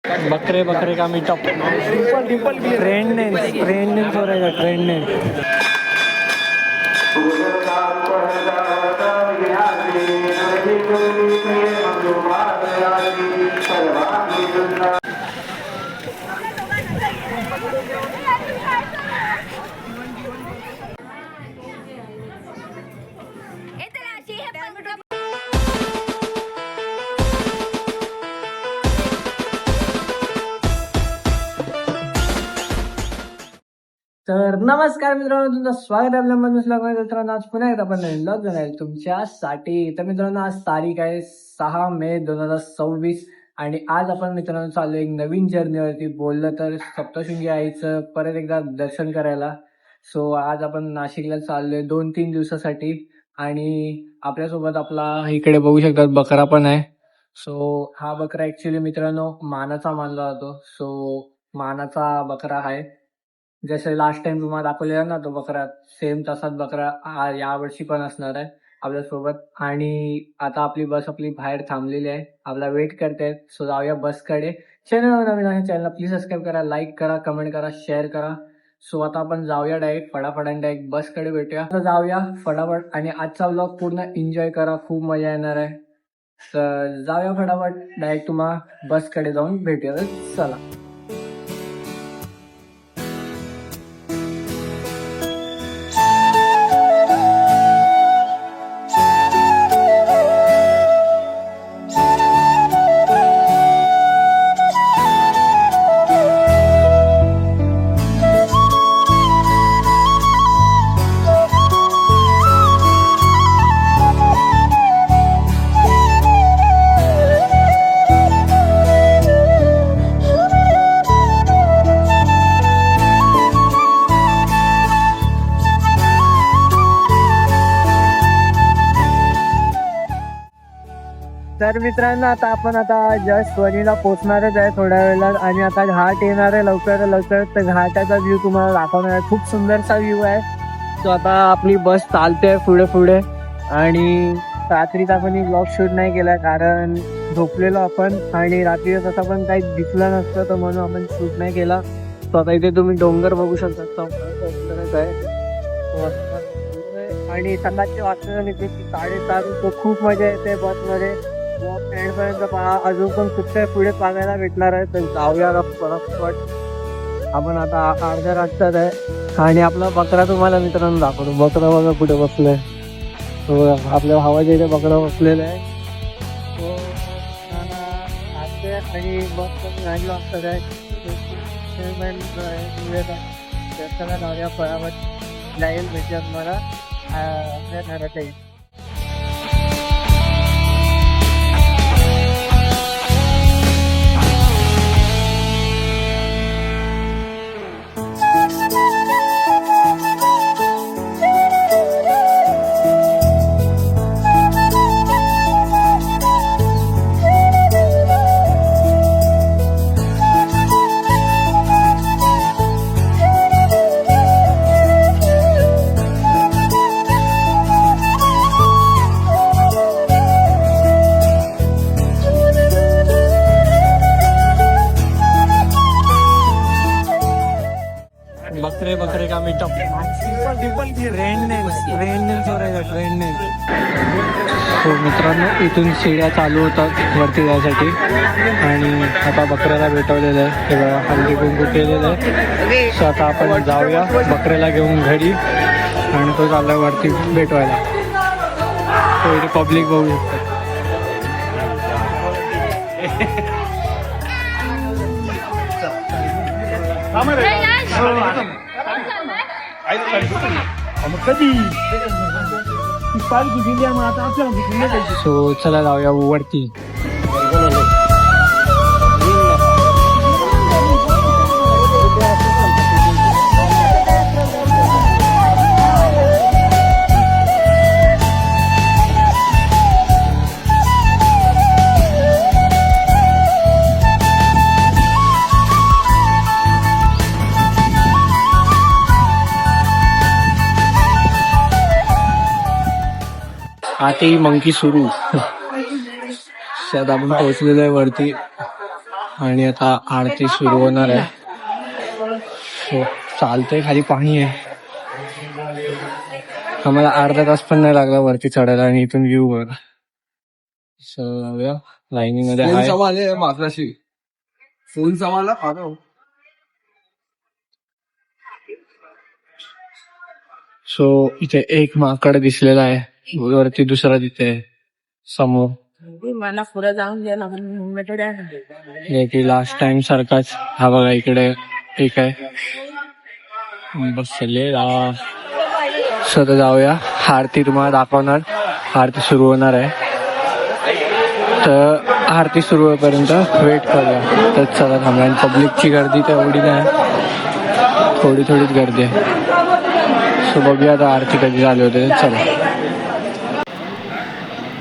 बकरे बकरे का मीटअप ट्रेंड हो रहेगा ट्रेंड तर नमस्कार मित्रांनो, तुमचं स्वागत आहे आपल्या मधून मित्रांनो. आज पुन्हा एकदा आपण नवीन ब्लॉग आहे तुमच्यासाठी. तर मित्रांनो, आज तारीख आहे 6 मे 2026 आणि आज आपण मित्रांनो चाललो एक नवीन जर्नीवरती. बोललं तर सप्तशृंगी आईचं परत एकदा दर्शन करायला. सो आज आपण नाशिकला चाललोय 2-3 दिवसासाठी आणि आपल्यासोबत आपला इकडे बघू शकतात बकरा पण आहे. सो हा बकरा ऍक्च्युली मित्रांनो मानाचा मानला जातो. सो मानाचा बकरा आहे. जसं लास्ट टाइम तुम्हाला दाखवलेला ना तो बकरा, सेम तसाच बकरा यावर्षी पण असणार आहे आपल्यासोबत. आणि आता आपली बस बाहेर थांबलेली आहे, आपला वेट करते. सो जाऊया बसकडे. चॅनल नवीन आहे, चॅनलला प्लीज सबस्क्राईब करा, लाईक करा, कमेंट करा, शेअर करा. सो आता आपण जाऊया डायरेक्ट फटाफट डायरेक्ट बसकडे भेटूया. आता जाऊया फटाफट आणि आजचा व्लॉग पूर्ण एन्जॉय करा, खूप मजा येणार आहे. तर जाऊया फटाफट डायरेक्ट तुम्हाला बसकडे जाऊन भेटूया. चला. तर मित्रांनो, आता जस्ट वणीला पोहोचणारच आहे थोड्या वेळात आणि आता घाट येणार आहे लवकर. तर घाटाचा व्ह्यू तुम्हाला दाखवणार आहे. खूप सुंदरसा व्ह्यू आहे. तो आता आपली बस चालते पुढे आणि रात्रीचा पण ब्लॉग शूट नाही केला कारण झोपलेलो आपण आणि रात्री तसा पण काही दिसलं नसतं, तर म्हणून आपण शूट नाही केला. तो आता इथे तुम्ही डोंगर बघू शकता आहे आणि सकाळचे वाजता निघते 7:30. तो खूप मजा येते बसमध्ये. पर्यंत पहा, अजून पण खूप काही पुढे पाहायला भेटणार आहे. तर जाऊया पटपट. आपण आता अर्ध्या रस्त्यात आहे आणि आपला बकरा तुम्हाला मित्रांनो दाखवतो. बकरा बघा कुठे बसलाय. तो आपल्या भावाच्या इथे बकरा बसलेला आहे. तो आणि बस पण गाडी वाजतात आहे. जाऊया फळावर जाईल भेटूया मला आपल्या घराच्या इथे. बकरे का मीटअप ट्रेंड हो रहेगा. हो मित्रांनो, इथून शिड्या चालू होतात वरती जायसाठी आणि आता बकऱ्याला भेटवलेलं आहे. हे बघा हल्दी कुंकू केलेलं आहे. सो आता आपण जाऊया बकऱ्याला घेऊन घरी आणि तो चालला वरती भेटवायला. तो इथे पब्लिक बघू शकतो. सो चला जाऊया वरती. आता ही मंकी सुरू. शायद आपण पोहोचलेलो आहे वरती. आणि आता आरती सुरू होणार आहे. हो, चालतंय, खाली पाणी आहे. आम्हाला अर्धा तास पण नाही लागला वरती चढायला आणि इथून व्ह्यू बघा. लाईनिंग मध्ये आहे मात्राशी फोन समाला खातो. सो इथे एक माकड दिसलेला आहे, वरती दुसरा तिथे समोर. मला पुढे जाऊन द्या ना की लास्ट टाइम सारखाच. हा बघा इकडे एक आहे बसलेला. सध्या जाऊया, आरती तुम्हाला दाखवणार. आरती सुरू होणार आहे, तर आरती सुरू होईपर्यंत वेट करूया. तर चला थांबूया. आणि पब्लिकची गर्दी तर एवढी नाही, थोडी थोडीच गर्दी आहे. सो बघूया आता आरती कधी झाली होते. चला.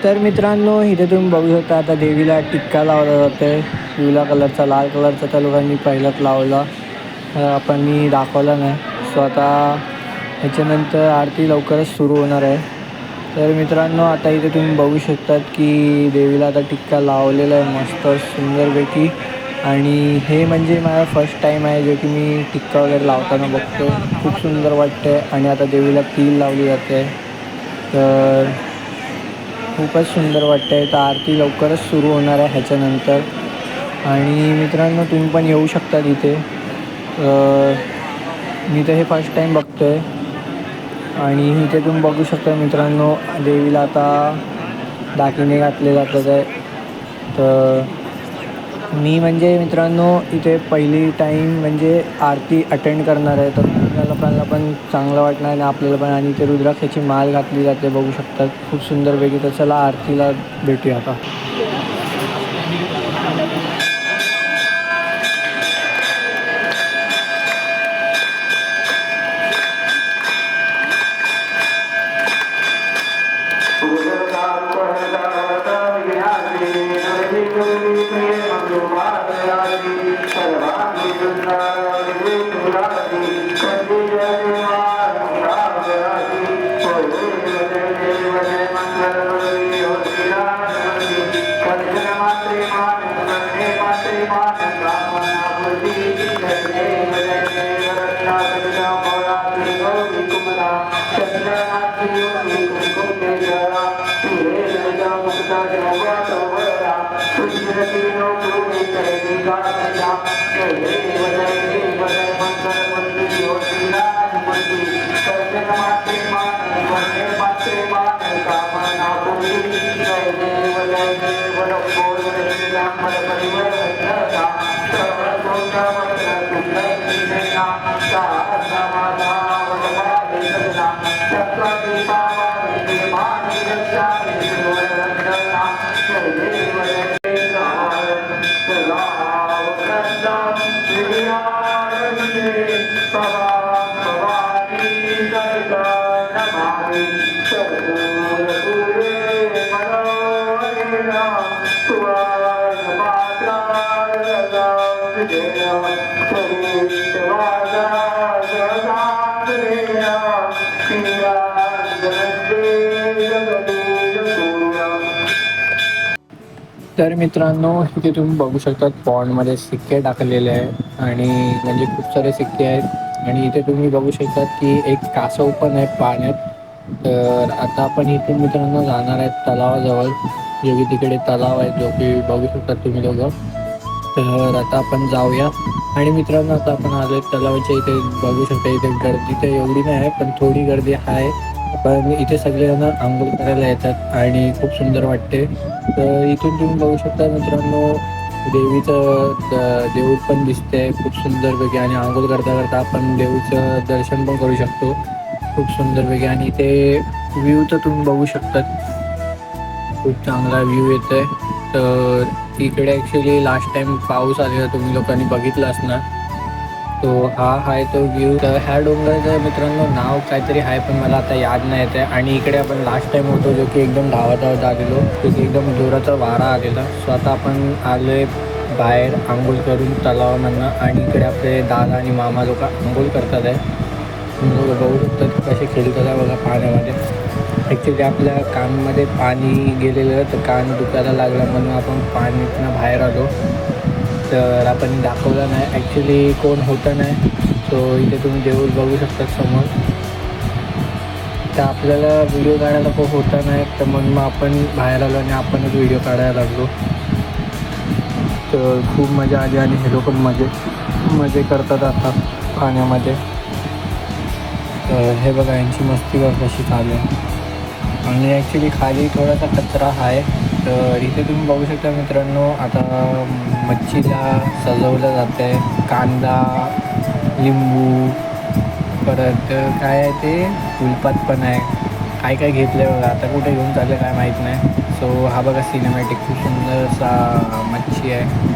तर मित्रांनो, इथे तुम्ही बघू शकता आता देवीला टिक्का लावला जातोय. पिवळ्या कलरचा, लाल कलरचा त्या लोकांनी पहिलाच लावला, आपण मी दाखवला नाही. सो आता ह्याच्यानंतर आरती लवकरच सुरू होणार आहे. तर मित्रांनो, आता इथे तुम्ही बघू शकतात की देवीला आता टिक्का लावलेला आहे मस्त सुंदरपैकी. आणि हे म्हणजे माझा फर्स्ट टाईम आहे जो की मी टिक्का वगैरे लावताना बघतो. खूप सुंदर वाटते. आणि आता देवीला तीळ लावली जाते, तर खूपच सुंदर वाटते. तर आरती लवकरच सुरू होणार आहे ह्याच्यानंतर. आणि मित्रांनो, तुम्ही पण येऊ शकता इथे. मी तर हे फर्स्ट टाईम बघतो आहे. आणि इथे तुम्ही बघू शकता मित्रांनो, देवीला आता दागिने घातले जातात आहे. तर मी म्हणजे मित्रांनो इथे पहिली टाईम म्हणजे आरती अटेंड करणार आहे. तर लोकांना पण चांगलं वाटणार आणि आपल्याला पण. आणि इथे रुद्राक्षाची माळ घातली जाते, बघू शकतात खूप सुंदरपैकी. तर चला आरतीला भेटूया आता. तर मित्रांनो, इथे तुम्ही बघू शकता पॉन्डमध्ये सिक्के टाकलेले आहेत आणि म्हणजे खूप सारे सिक्के आहेत. आणि इथे तुम्ही बघू शकतात की एक कासव पण आहे पाण्यात. तर आता आपण इथून मित्रांनो जाणार आहेत तलावाजवळ, जो की तिकडे तलाव आहे जो की बघू शकतात तुम्ही लोकं. तर आता आपण जाऊया. आणि मित्रांनो, आता आपण आलो तलावाच्या इथे, बघू शकता इथे गर्दी तर एवढी नाही आहे पण थोडी गर्दी आहे. पण इथे सगळेजण आंघोळ करायला येतात आणि खूप सुंदर वाटते. तर इथून तुम्ही बघू शकता मित्रांनो, देवीचं देऊळ पण दिसते खूप सुंदरपैकी. आणि आंघोळ करता करता आपण देवीचं दर्शन पण करू शकतो खूप सुंदरपैकी. आणि इथे व्ह्यू तर तुम्ही बघू शकतात, खूप चांगला व्ह्यू येतो आहे. तर इकडे ॲक्च्युली लास्ट टाईम पाऊस आलेला, तुम्ही लोकांनी बघितलं असणार. तो हा आहे तो व्ह्यू. तर ह्या डोंगराचं मित्रांनो नाव काहीतरी आहे पण मला आता याद नाही येत आहे. आणि इकडे आपण लास्ट टाईम होतो जो की एकदम धावत आलेलो, तिथे एकदम जोराचा वारा आलेला. सो आता आपण आलो आहे बाहेर आंघोळ करून तलावामधनं. आणि इकडे आपले दादा आणि मामा लोक आंघोळ करतात आहे. तुम्ही बघू शकतात कसे खेळतात आहे बघा पाण्यामध्ये. ॲक्च्युली आपल्या कानमध्ये पाणी गेलेलं, तर कान दुखायला लागला म्हणून आपण पाण्यातनं बाहेर आलो. तर आपण दाखवलं नाही, ॲक्च्युली कोण होतं नाही. सो इथे तुम्ही देऊळ बघू शकता समोर. तर आपल्याला व्हिडिओ काढायला खूप होता नाही, तर मग आपण बाहेर आलो आणि आपणच व्हिडिओ काढायला लागलो. तर खूप मजा आली आणि हे लोक मजे करतात आता पाण्यामध्ये. तर हे बघा यांची मस्ती कशी चालू आहे. आणि ॲक्च्युली खाली थोडासा कचरा आहे. तर इथे तुम्ही बघू शकता मित्रांनो, आता मच्छीला सजवलं जातं आहे. कांदा, लिंबू, परत काय आहे ते फुलपात पण आहे. काय घेतलं आहे बघा. आता कुठे घेऊन चाललं काय माहीत नाही. सो हा बघा सिनेमॅटिक खूप सुंदरसा मच्छी आहे.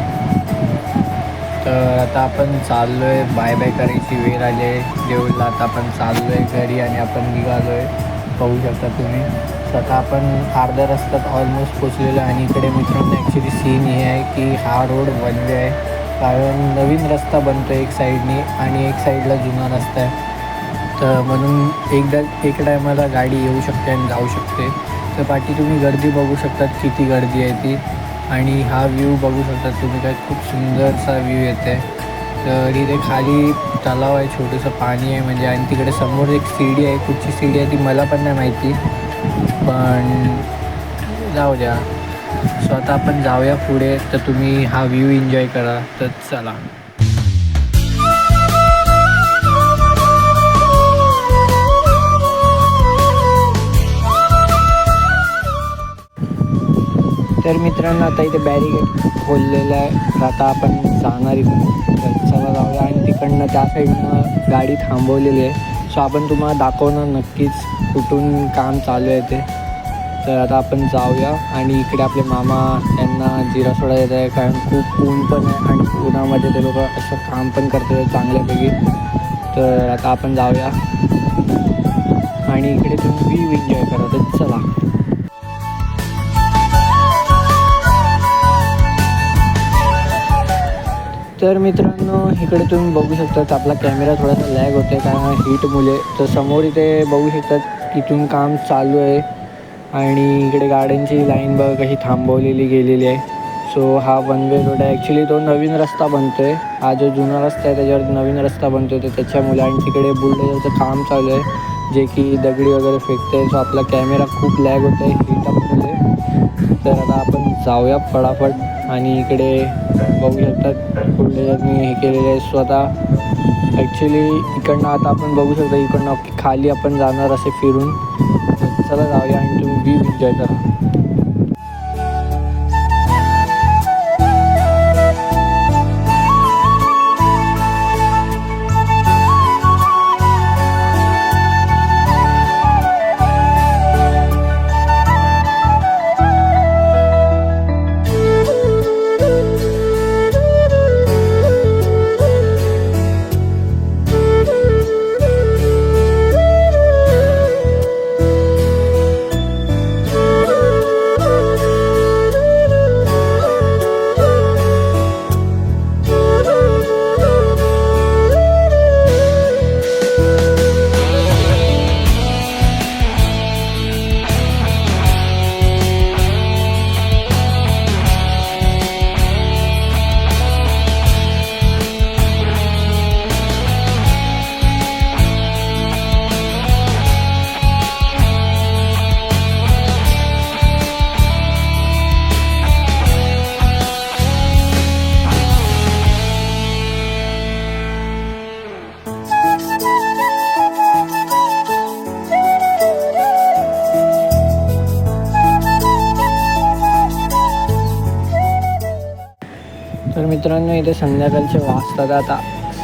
तर आता आपण चाललो आहे, बाय करायची वेळ आली आहे देऊळला. आता आपण चाललो आहे घरी आणि आपण निघालो आहे, पाहू शकता तुम्ही. तर आता आपण अर्ध्या रस्त्यात ऑलमोस्ट पोचलेलो आहे. आणि इकडे मित्रांनो ॲक्च्युली सीन हे आहे की हा रोड बंद आहे, कारण नवीन रस्ता बनतो एक साईडने आणि एक साईडला जुना रस्ता आहे. तर म्हणून एक टायमाला गाडी येऊ शकते आणि जाऊ शकते. तर पाठी तुम्ही गर्दी बघू शकतात, किती गर्दी आहे ती. आणि हा व्ह्यू बघू शकता तुम्ही, काय खूप सुंदरसा व्ह्यू येते. तर इथे खाली तलाव आहे, छोटंसं पाणी आहे म्हणजे. आणि तिकडे समोर एक सीडी आहे. कुठची सीडी आहे ती मला पण नाही माहिती, पण जाऊ द्या. सो आता आपण जाऊया पुढे, तर तुम्ही हा व्ह्यू एन्जॉय करा. तर चला. तर मित्रांनो आता इथे बॅरिकेड खोललेलं आहे. तर आता आपण जाणार इथून. तर चला जाऊया. आणि तिकडनं त्या साईडनं गाडी थांबवलेली आहे. सो आपण तुम्हाला दाखवणार नक्कीच कुठून काम चालू आहे ते. तर आता आपण जाऊया. आणि इकडे आपले मामा यांना जिरा सोडा येत आहे, कारण खूप ऊन पण आहे आणि उन्हामध्ये ते लोक असं काम पण करतात चांगल्यापैकी. तर आता आपण जाऊया आणि इकडे तुम्ही व्ह्यू एन्जॉय करा. तर चला. तर मित्रांनो इकडे तुम्ही बघू शकता आपला कॅमेरा थोडासा लॅग होतो आहे, कारण हीटमुळे. तर समोर इथे बघू शकतात इथून काम चालू आहे. आणि इकडे गाड्यांची लाईन बघा कशी थांबवलेली गेलेली आहे. सो हा वन वे रोड आहे. ॲक्च्युली तो नवीन रस्ता बनतो आहे. हा जो जुना रस्ता आहे त्याच्यावर नवीन रस्ता बनतो आहे, तर त्याच्यामुळे. आणि तिकडे बुलडोझरचं काम चालू आहे, जे की दगडी वगैरे फेकते आहे. सो आपला कॅमेरा खूप लॅग होतो आहे हीटअपमुळे. तर आता आपण जाऊया फटाफट. आणि इकडे बघू शकतात बुलडोझरनी हे केलेलं आहे. सो आता ॲक्च्युली इकडनं आता आपण बघू शकता, इकडनं खाली आपण जाणार असे फिरून. चला जाऊया आणि तुम्ही व्ह्यू एन्जॉय करा. तर मित्रांनो इथे संध्याकाळचे वाजतात आता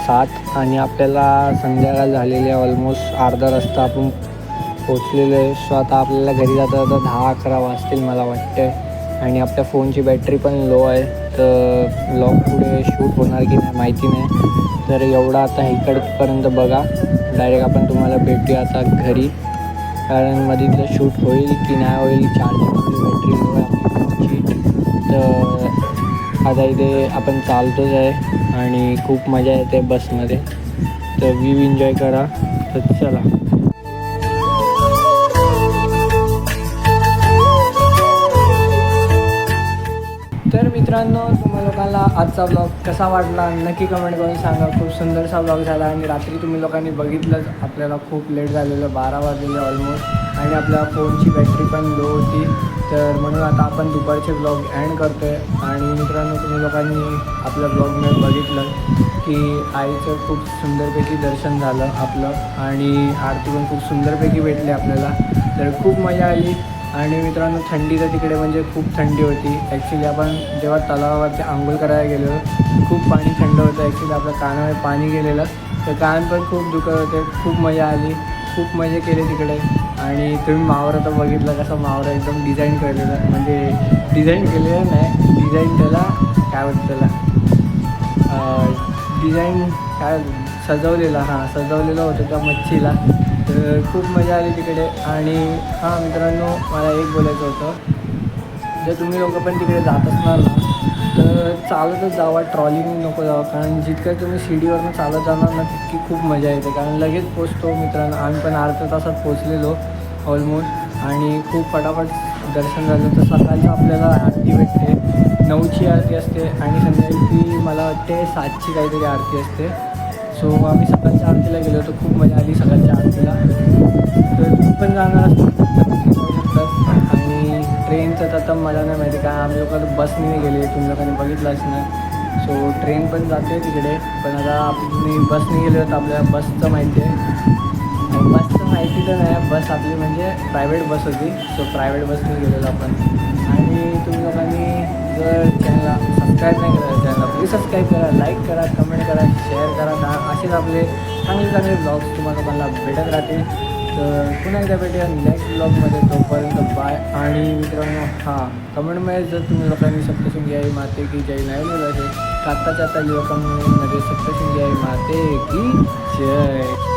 7 आणि आपल्याला संध्याकाळ झालेली आहे. ऑलमोस्ट अर्धा रस्ता आपण पोचलेलो आहे. सो आता आपल्याला घरी जाता जाता 10-11 वाजतील मला वाटतं. आणि आपल्या फोनची बॅटरी पण लो आहे, तर ब्लॉग पुढे शूट होणार की नाही माहिती नाही. तर एवढा आता इकडपर्यंत बघा. डायरेक्ट आपण तुम्हाला भेटूया आता घरी, कारण मधीतलं शूट होईल की नाही होईल. चार्जिंग आपली बॅटरी लो आहे आपली फोनची. तर आता इथे आपण चालतोच आहे आणि खूप मजा येते बसमध्ये. तर व्ह्यू एन्जॉय करा. तर चला. तर मित्रांनो तुम्हा लोकांना तुम्हाला आजचा ब्लॉग कसा वाटला नक्की कमेंट करून सांगा. खूप सुंदरसा ब्लॉग झाला आणि रात्री तुम्ही लोकांनी बघितलंच आपल्याला खूप लेट झालेलं 12 वाजलेले ऑलमोस्ट आणि आपल्या फोनची बॅटरी पण लो होती. तर म्हणून आता आपण दुपारचे ब्लॉग एंड करतो आहे. आणि मित्रांनो तुम्ही लोकांनी आपल्या ब्लॉगमध्ये बघितलं की आईचं खूप सुंदरपैकी दर्शन झालं आपलं आणि आरती पण खूप सुंदरपैकी भेटली आपल्याला. तर खूप मजा आली. आणि मित्रांनो थंडी तर तिकडे म्हणजे खूप थंडी होती. ॲक्च्युली आपण जेव्हा तलावावरती आंघोळ करायला गेलो खूप पाणी थंड होतं. ॲक्च्युली आपल्या कानावर पाणी गेलेलं तर कान पण खूप दुखत होते. खूप मजा आली. खूप मजा केली तिकडे. आणि तुम्ही मावरा तर बघितलं कसं मावरा एकदम डिझाईन केलेलं म्हणजे डिझाईन केलेलं नाही डिझाईन त्याला काय होतं त्याला डिझाईन काय सजवलेला सजवलेलं होतं त्या मच्छीला. तर खूप मजा आली तिकडे. आणि मित्रांनो मला एक बोलायचं होतं जर तुम्ही लोकं पण तिकडे जात असणार ना तर चालतच जावा ट्रॉलिंग नको जावा. कारण जितकं तुम्ही शिडीवरनं चालत जाणार ना तितकी खूप मजा येते. कारण लगेच पोचतो मित्रांनो. आम्ही पण अर्ध्या तासात पोचलेलो ऑलमोस्ट आणि खूप फटाफट दर्शन झालं. तर सकाळचं आपल्याला आरती भेटते 9ची आरती असते आणि संध्याकाळी मला वाटते 7ची काहीतरी आरती असते. सो आम्ही सकाळच्या आरतीला गेलो होतो. खूप मजा आली सकाळच्या आरतीला. तर तुम्ही पण जाणार असतात. आणि ट्रेनचं तर मला नाही माहिती काय आम्ही लोक बसने गेले तुम्ही लोकांनी बघितलंच नाही. सो ट्रेन पण जाते तिकडे पण आता आपली बसने गेलो तर आपल्याला बसचं माहिती आहे. बसचं माहिती तर नाही बस आपली म्हणजे प्रायव्हेट बस होती. सो प्रायव्हेट बसने गेलेलो आपण. आणि तुम्ही लोकांनी जर चॅनलला सबस्क्राईब नाही केलं चॅनलला प्लीज सबस्क्राईब करा, लाईक करा, कमेंट करा, शेअर करा. असेच आपले चांगले चांगले ब्लॉग्स तुम्हाला मला भेटत राहतील. तर पुन्हा एकदा भेटूया नेक्स्ट ब्लॉगमध्ये. तोपर्यंत बाय. आणि मित्रांनो कमेंटमध्ये जर तुम्ही लोकांनी सप्तशृंगी आई माते की जय नाही लिहिलं असेल तर आत्ताच्या आता लिहा कमेंटमध्ये सप्तशृंगी आई माते की जय.